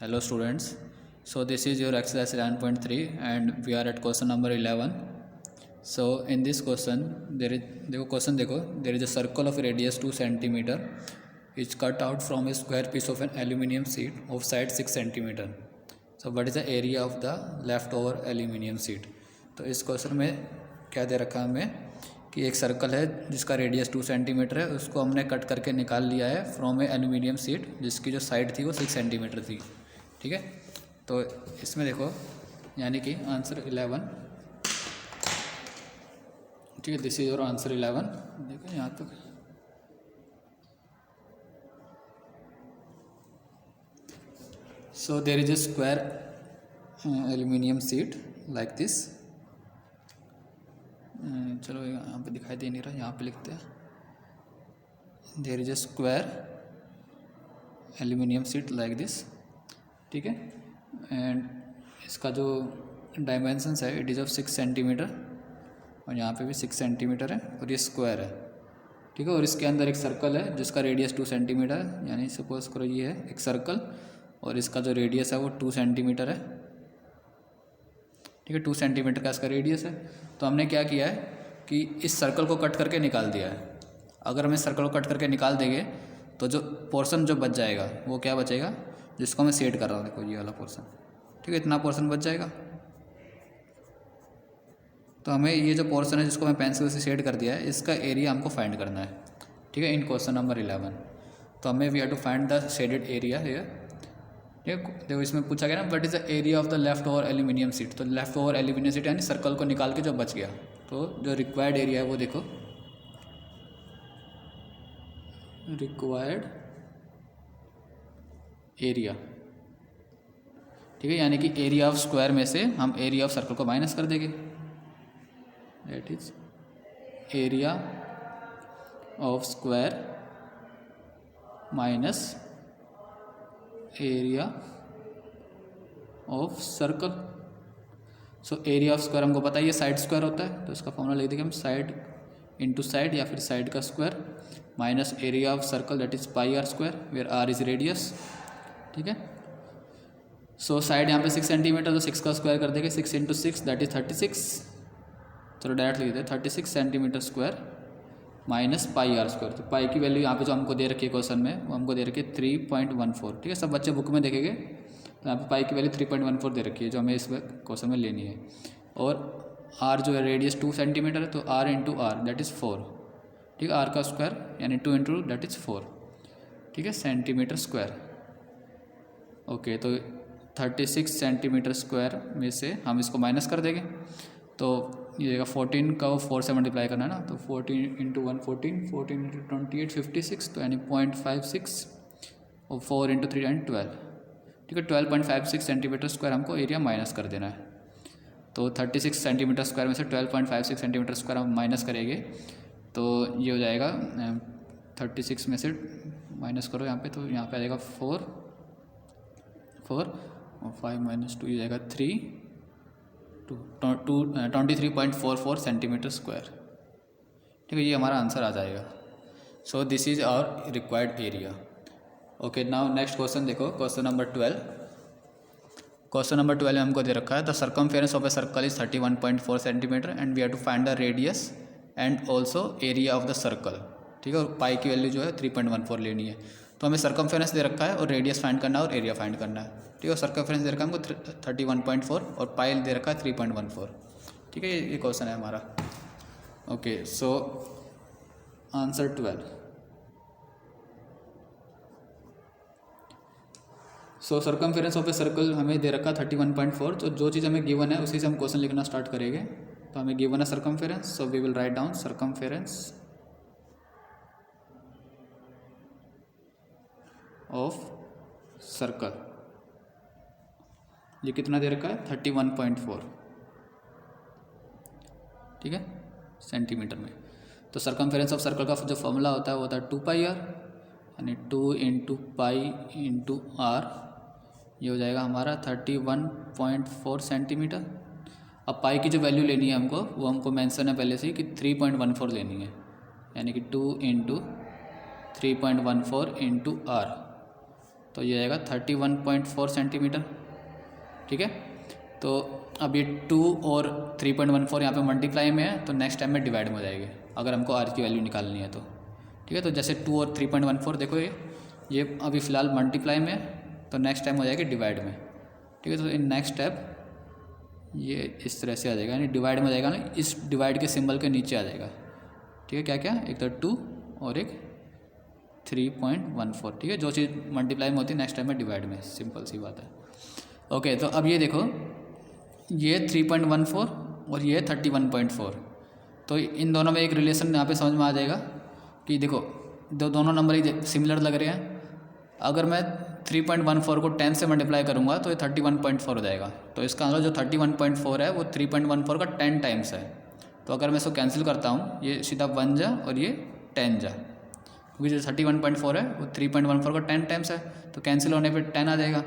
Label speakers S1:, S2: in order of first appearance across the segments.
S1: Hello students, so this is your exercise 11.3 and we are at question number 11. So in this question there is a circle of radius 2 centimeter is cut out from a square piece of an aluminium sheet of side 6 centimeter. So what is the area of the leftover aluminium sheet? तो इस question में क्या दे रखा है हमें कि एक सर्कल है जिसका रेडियस 2 सेंटीमीटर है, उसको हमने कट करके निकाल लिया है फ्रॉम ए एल्यूमिनियम शीट जिसकी जो साइड थी वो 6 सेंटीमीटर थी। ठीक है, तो इसमें देखो यानी कि आंसर 11। ठीक है, दिस इज योर आंसर 11। देखो यहाँ तक। So there is a square aluminium sheet like this. चलो यहाँ पे दिखाई दे नहीं रहा, यहाँ पे लिखते हैं there is a square aluminium sheet like this. ठीक है, एंड इसका जो डायमेंशंस है इट इज़ ऑफ 6 सेंटीमीटर और यहाँ पे भी 6 सेंटीमीटर है और ये स्क्वायर है। ठीक है, और इसके अंदर एक सर्कल है जिसका रेडियस 2 सेंटीमीटर है, यानी सपोज करो ये है एक सर्कल और इसका जो रेडियस है वो 2 सेंटीमीटर है। ठीक है, 2 सेंटीमीटर का इसका रेडियस है। तो हमने क्या किया है कि इस सर्कल को कट करके निकाल दिया है। अगर हम इस सर्कल को कट करके निकाल देंगे तो जो पोर्शन जो बच जाएगा वो क्या बचेगा, जिसको मैं शेड कर रहा हूँ, देखो ये वाला पोर्शन। ठीक है, इतना पोर्शन बच जाएगा। तो हमें ये जो पोर्शन है जिसको मैं पेंसिल से शेड कर दिया है इसका एरिया हमको फाइंड करना है। ठीक है, इन क्वेश्चन नंबर 11 तो हमें we have to find the shaded area here. ठीक है, देखो इसमें पूछा गया ना what is the area of the left over aluminium sheet. तो लेफ्ट ओवर एल्यूमिनियम शीट यानी सर्कल को निकाल के जो बच गया, तो जो रिक्वायर्ड एरिया है वो देखो, रिक्वायर्ड एरिया। ठीक है, यानी कि एरिया ऑफ स्क्वायर में से हम एरिया ऑफ सर्कल को माइनस कर देंगे, that is area of square minus area of circle. So area of square हमको पता है ये साइड स्क्वायर होता है, तो इसका फॉर्मूला लिख देंगे हम साइड इंटू साइड या फिर साइड का square minus area of circle that is pi r square where r is radius. ठीक है, सो साइड यहाँ पे 6 सेंटीमीटर, तो 6 का स्क्वायर कर देंगे, 6 इंटू 6 दैट इज 36। चलो डायरेक्ट लिख देते 36 centimetre square minus pi r square. तो पाई की वैल्यू यहाँ पे जो हमको दे रखी है क्वेश्चन में वो हमको दे रखी है 3.14। ठीक है, सब बच्चे बुक में देखेंगे तो यहाँ पे पाई की वैल्यू 3.14 दे रखी है जो हमें इस क्वेश्चन में लेनी है। और आर जो है रेडियस 2 सेंटीमीटर है, तो r into r that is 4। ठीक है, आर का स्क्वायर यानी 2 इंटू दैट इज़ 4। ठीक है, सेंटीमीटर स्क्वायर। ओके, तो 36 सेंटीमीटर स्क्वायर में से हम इसको माइनस कर देंगे, तो ये 14 का 4 से मल्टीप्लाई करना है ना, तो 14 इंटू 1 14, 14 इंटू 28 56, तो यानी 0.56 और 4 इंटू 3 यानी 12। ठीक है, 12.56 सेंटीमीटर स्क्वायर हमको एरिया माइनस कर देना है। तो 36 सेंटीमीटर स्क्वायर में से 12.56 सेंटीमीटर स्क्वायर हम माइनस करेंगे तो ये हो जाएगा 36 में से माइनस करो यहाँ पे, तो यहाँ पे आ जाएगा 4 और 5 माइनस 2 ये जाएगा 3 23.44 सेंटीमीटर स्क्वायर। ठीक है, ये हमारा आंसर आ जाएगा। So this is our required area. Okay, now next question देखो, क्वेश्चन नंबर 12। क्वेश्चन नंबर 12 में हमको दे रखा है the circumference of a circle is 31.4 centimetre and we have to find the radius and also area of the circle. ठीक है, और पाई की वैल्यू जो है 3.14 लेनी है। तो हमें सर्कमफेरेंस दे रखा है और रेडियस फाइंड करना है और एरिया फाइंड करना है। ठीक है, सर्कमफेरेंस दे रखा है हमको 31.4 और पाई दे रखा है 3.14। ठीक है, ये क्वेश्चन है हमारा। Okay, so answer 12। So circumference of a circle हमें दे रखा 31.4। तो जो चीज़ हमें गिवन है उसी से हम क्वेश्चन लिखना स्टार्ट करेंगे। तो हमें गिवन है circumference, so we will write down circumference of circle. ये कितना दे रखा है 31.4। ठीक है, सेंटीमीटर में। तो सर्कमफेरेंस ऑफ सर्कल का जो फॉर्मूला होता है वो होता है 2 पाई आर, यानी 2 इंटू पाई इंटू आर। ये हो जाएगा हमारा 31.4 सेंटीमीटर। अब पाई की जो वैल्यू लेनी है हमको वो हमको मेंशन है पहले से ही कि 3.14 लेनी है, यानी कि 2 इंटू 3.14 इंटू आर। तो ये आएगा 31.4 सेंटीमीटर। ठीक है, तो अब ये 2 और 3.14 यहाँ पे मल्टीप्लाई में है, तो नेक्स्ट टाइम में डिवाइड में हो जाएगी अगर हमको आर की वैल्यू निकालनी है तो। ठीक है, तो जैसे 2 और 3.14 देखो ये अभी फ़िलहाल मल्टीप्लाई में है, तो नेक्स्ट टाइम हो जाएगी डिवाइड में। ठीक है, तो इन नेक्स्ट स्टेप ये इस तरह से आ जाएगा, यानी डिवाइड में हो जाएगा ना, इस डिवाइड के सिंबल के नीचे आ जाएगा। ठीक है, क्या क्या, एक तो 2 और एक 3.14। ठीक है, जो चीज़ मल्टीप्लाई में होती है नेक्स्ट टाइम में डिवाइड में, सिंपल सी बात है। ओके, तो अब ये देखो, ये 3.14 और ये 31.4, तो इन दोनों में एक रिलेशन यहाँ पे समझ में आ जाएगा कि देखो दोनों नंबर ही सिमिलर लग रहे हैं। अगर मैं 3.14 को 10 से मल्टीप्लाई करूँगा तो ये 31.4 हो जाएगा। तो इसका मतलब जो 31.4 है वो 3.14 का 10 टाइम्स है। तो अगर मैं इसको कैंसिल करता हूँ, ये सीधा 1 जा और ये 10 जा, क्योंकि जो 31.4 है वो 3.14 का 10 टाइम्स है, तो कैंसिल होने पे 10 आ जाएगा।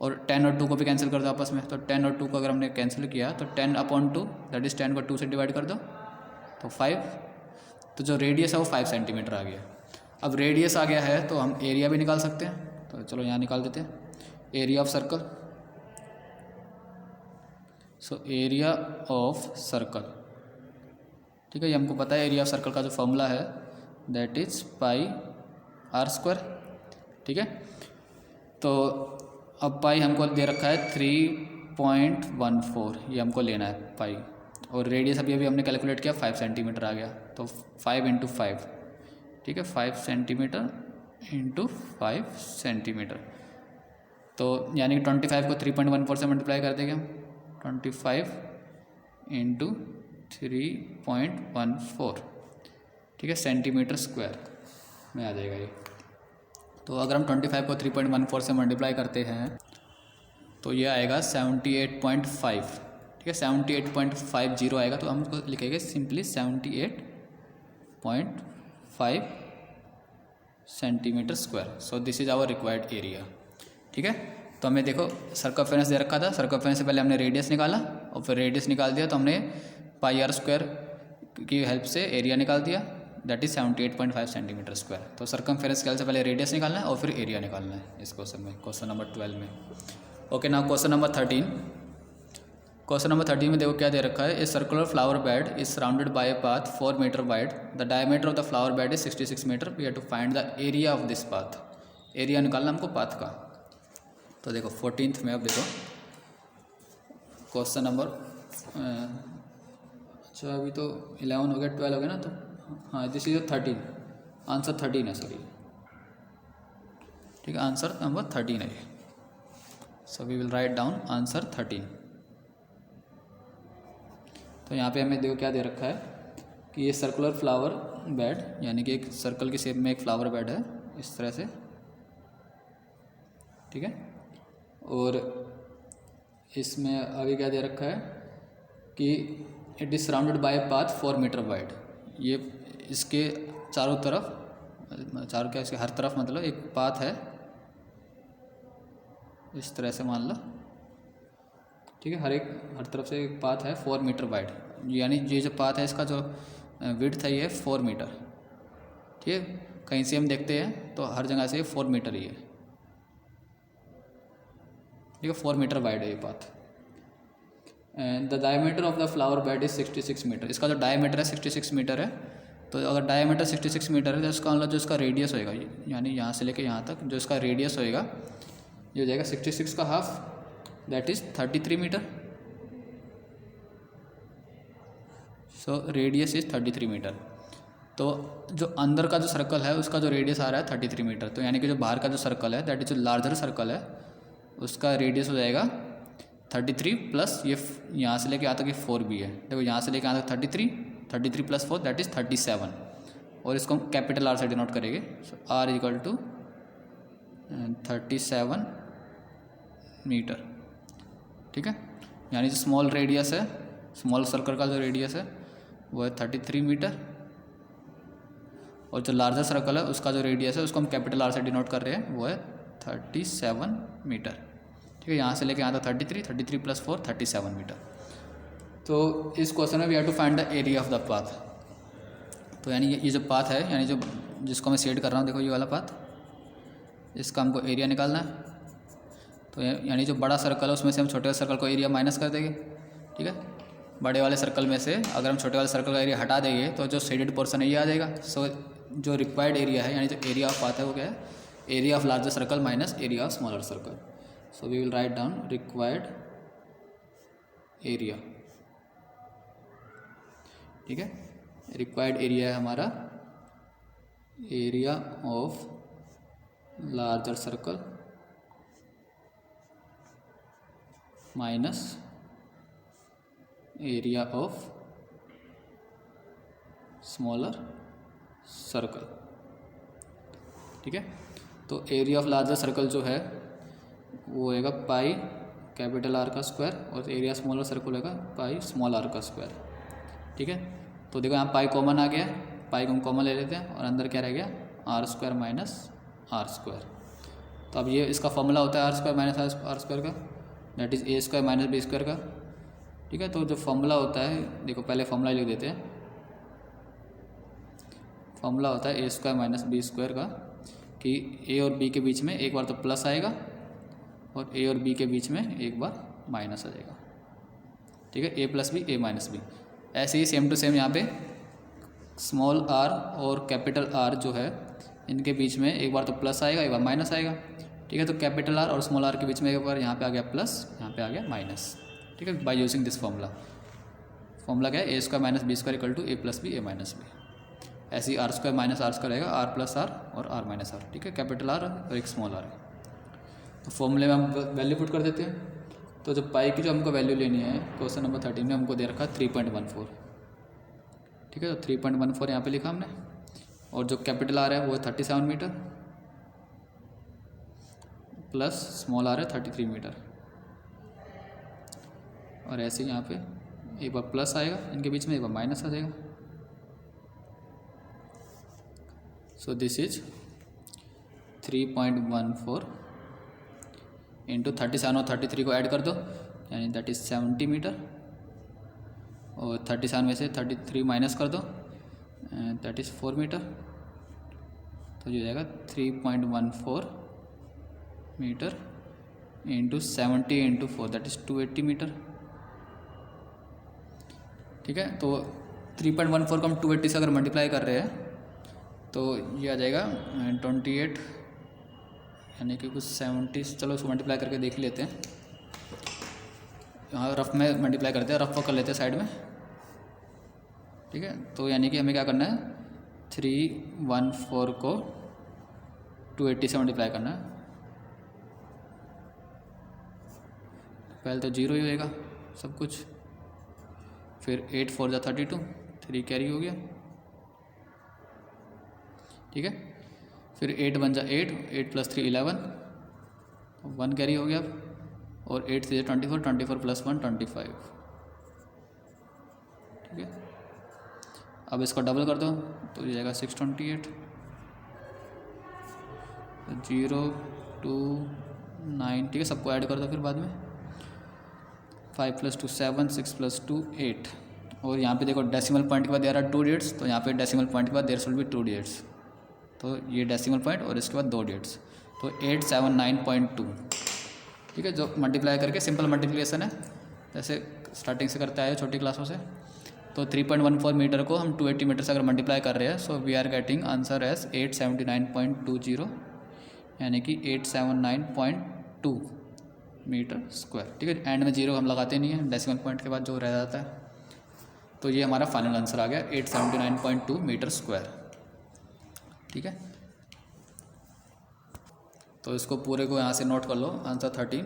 S1: और 10 और 2 को भी कैंसिल कर दो आपस में, तो 10 और 2 को अगर हमने कैंसिल किया तो 10/2 दैट इज़ 10 को 2 से डिवाइड कर दो तो 5। तो जो रेडियस है वो 5 सेंटीमीटर आ गया। अब रेडियस आ गया है तो हम एरिया भी निकाल सकते हैं, तो चलो यहाँ निकाल देते हैं। Area of circle, so area of circle, ठीक है, ये हमको पता है एरिया ऑफ सर्कल का जो फॉर्मूला है दैट इज़ πr²। ठीक है, तो अब पाई हमको दे रखा है 3.14, ये हमको लेना है पाई, और रेडियस अभी हमने कैलकुलेट किया 5 सेंटीमीटर आ गया, तो 5 × 5। ठीक है, 5 सेंटीमीटर × 5 सेंटीमीटर, तो यानी कि 25 को 3.14 से मल्टीप्लाई कर देंगे हम, 25 × 3.14। ठीक है, सेंटीमीटर स्क्वायर में आ जाएगा ये। तो अगर हम 25 को 3.14 से मल्टीप्लाई करते हैं तो ये आएगा 78.5। ठीक है, 78.50 आएगा, तो हम उसको लिखेंगे simply 78.5 centimetre square. So this is our required area. ठीक है, तो हमें देखो सर्कमफेरेंस दे रखा था, सर्कमफेरेंस से पहले हमने रेडियस निकाला और फिर रेडियस निकाल दिया तो हमने πr² की हेल्प से एरिया निकाल दिया, दैट इज़ 78.5 सेंटीमीटर स्क्वायर। तो सर्कमफेरेंस स्केल से पहले रेडियस निकालना है और फिर एरिया निकालना है इस क्वेश्चन में, क्वेश्चन नंबर 12 में। Okay, now question number 13। Question number 13 में देखो क्या दे रखा है, a circular flower bed is surrounded by a path 4 metre wide, the diameter of the flower bed is 66 metre, we have to find the area of this path. Area निकालना हमको path का। तो देखो 14th में, अब देखो question number, अच्छा अभी तो 11 हो गया, 12 हो गया ना, तो हाँ दिस इज 13, आंसर 13 है सॉरी। ठीक है, आंसर नंबर 13 है ये, so we will write down answer 13। तो यहाँ पे हमें देखो क्या दे रखा है कि ये सर्कुलर फ्लावर बेड, यानी कि एक सर्कल की शेप में एक फ्लावर बेड है इस तरह से। ठीक है, और इसमें अभी क्या दे रखा है कि it is surrounded by a path 4 metre wide. ये इसके चारों तरफ, चारों क्या, इसके हर तरफ मतलब एक पाथ है इस तरह से मान लो। ठीक है, हर तरफ से एक पाथ है 4 मीटर वाइड, यानी ये जो पाथ है इसका जो विड्थ है ये 4 मीटर। ठीक है, कहीं से हम देखते हैं तो हर जगह से ये 4 मीटर ही है। ठीक है, 4 मीटर वाइड है ये path. And the diameter of the flower bed is 66 metre. इसका जो डायमीटर है 66 मीटर है, तो अगर डायमीटर 66 मीटर है तो इसका मतलब जो इसका रेडियस होएगा, यानी यहाँ से लेके यहाँ तक जो इसका रेडियस होएगा ये हो जाएगा 66 का half, that is 33 metre. So radius is 33 metre. तो जो अंदर का जो सर्कल है उसका जो रेडियस आ रहा है 33 मीटर, तो यानी कि जो बाहर का जो सर्कल है दैट इज जो लार्जर सर्कल है उसका रेडियस हो जाएगा 33 प्लस ये यहाँ से लेके यहाँ तक ये 4 भी है। देखो यहाँ से लेके यहाँ तक 33 प्लस 4 दैट इज़ 37, और इसको हम कैपिटल आर से डिनोट करेंगे। सो आर इक्वल टू 37 मीटर। ठीक है, यानी जो स्मॉल रेडियस है, स्मॉल सर्कल का जो रेडियस है वो है 33 मीटर, और जो लार्जर सर्कल है उसका जो रेडियस है उसको हम कैपिटल आर से डिनोट कर रहे हैं, वो है 37 मीटर। ठीक है, यहाँ से लेके यहाँ तक 33 प्लस 4 37 मीटर। तो इस क्वेश्चन में we have to find the area of the path. तो यानी ये जो पाथ है, यानी जो जिसको मैं शेड कर रहा हूँ, देखो ये वाला पाथ, इसका हमको एरिया निकालना है। तो यानी जो बड़ा सर्कल है उसमें से हम छोटे वाले सर्कल को एरिया माइनस कर देंगे, ठीक है। बड़े वाले सर्कल में से अगर हम छोटे वाले सर्कल का एरिया हटा देंगे तो जो शेडेड पोर्शन है ये आ जाएगा। सो जो रिक्वायर्ड एरिया है यानी जो एरिया ऑफ आता है वो क्या है, area of larger circle minus area of smaller circle. So we will write down required area, ठीक है। रिक्वायर्ड एरिया है हमारा area of larger circle minus area of smaller circle, ठीक है। तो एरिया ऑफ लार्जर सर्कल जो है वो होएगा पाई कैपिटल आर का स्क्वायर और एरिया स्मॉलर सर्कल होगा पाई स्मॉल आर का स्क्वायर, ठीक है। तो देखो यहाँ पाई कॉमन आ गया, पाई को हम कॉमन ले लेते हैं और अंदर क्या रह गया, R square minus R square. तो अब ये इसका फॉर्मूला होता है R square minus R square का, that is A square minus B square का, ठीक है। तो जो फॉर्मूला होता है, देखो पहले फॉर्मूला लिख देते हैं। फॉर्मूला होता है A square minus B square का कि ए और बी के बीच में एक बार तो प्लस आएगा और ए और बी के बीच में एक बार माइनस आ जाएगा, ठीक है। ए plus B A minus B. ऐसे ही सेम टू सेम यहाँ पे स्मॉल आर और कैपिटल आर जो है इनके बीच में एक बार तो प्लस आएगा एक बार माइनस आएगा, ठीक है। तो कैपिटल आर और स्मॉल आर के बीच में एक बार यहाँ पे आ गया प्लस, यहाँ पे आ गया माइनस, ठीक है, by using this formula. Formula क्या है, A square minus B square equal to A plus B A minus B. ऐसे ही R square minus R square रहेगा आर प्लस आर और आर माइनस आर, ठीक है। कैपिटल आर और एक स्मॉल आर। तो फॉर्मूले में हम वैल्यू पुट कर देते हैं। तो जो पाई की जो हमको वैल्यू लेनी है, क्वेश्चन नंबर 13 में हमको दे रखा 3.14, ठीक है। तो 3.14 यहाँ पे लिखा हमने और जो कैपिटल आर है वो है 37 मीटर प्लस स्मॉल आर है 33 मीटर। और ऐसे ही यहाँ पे एक बार प्लस आएगा इनके बीच में, एक बार माइनस आ जाएगा। सो दिस इज 3.14 इंटू 37 और 33 को ऐड कर दो यानी दैट इज़ 70 मीटर और 37 में से 33 माइनस कर दो दैट इज़ 4 मीटर। तो ये हो जाएगा 3.14 metre into 70 into 4 that is 280 metre, ठीक है। तो 3.14 को हम 280 से अगर मल्टीप्लाई कर रहे हैं तो ये आ जाएगा 28 यानी कि कुछ 70। चलो उसको मल्टीप्लाई करके देख लेते हैं। यहाँ रफ में मल्टीप्लाई करते हैं, रफ कर लेते हैं साइड में, ठीक है। तो यानी कि हमें क्या करना है, 314 को 280 से मल्टीप्लाई करना है। पहले तो 0 ही होएगा सब कुछ, फिर 8 4 जा 32, 3 कैरी हो गया, ठीक है। फिर 8 1 जा 8, 8 प्लस 3 11, 1 कैरी हो गया और 8 से 24, 24 प्लस 1 25, ठीक है। अब इसको डबल कर दो तो ये जाएगा 628, 0 2 9, ठीक है। सबको ऐड कर दो फिर बाद में, 5 प्लस 2 7, 6 प्लस 2 8। और यहाँ पे देखो डेसिमल पॉइंट के बाद देयर आर 2 डिजिट्स, तो यहाँ पे डेसिमल पॉइंट के बाद देयर शुड बी 2 डिजिट्स। तो ये डेसिमल पॉइंट और इसके बाद 2 डिजिट्स, तो 879.2, ठीक है। जो मल्टीप्लाई करके सिंपल मल्टीप्लिकेशन है जैसे स्टार्टिंग से करते आए छोटी क्लासों से। तो 3.14 मीटर को हम 280 मीटर से अगर मल्टीप्लाई कर रहे हैं, so we are getting answer as 879.20 यानी कि 879.2 मीटर स्क्वायर, ठीक है। एंड में 0 हम लगाते नहीं हैं, डेसिमल पॉइंट के बाद जो रह जाता है। तो ये हमारा फाइनल आंसर आ गया 879.2 मीटर स्क्वायर, ठीक है। तो इसको पूरे को यहाँ से नोट कर लो, आंसर 13।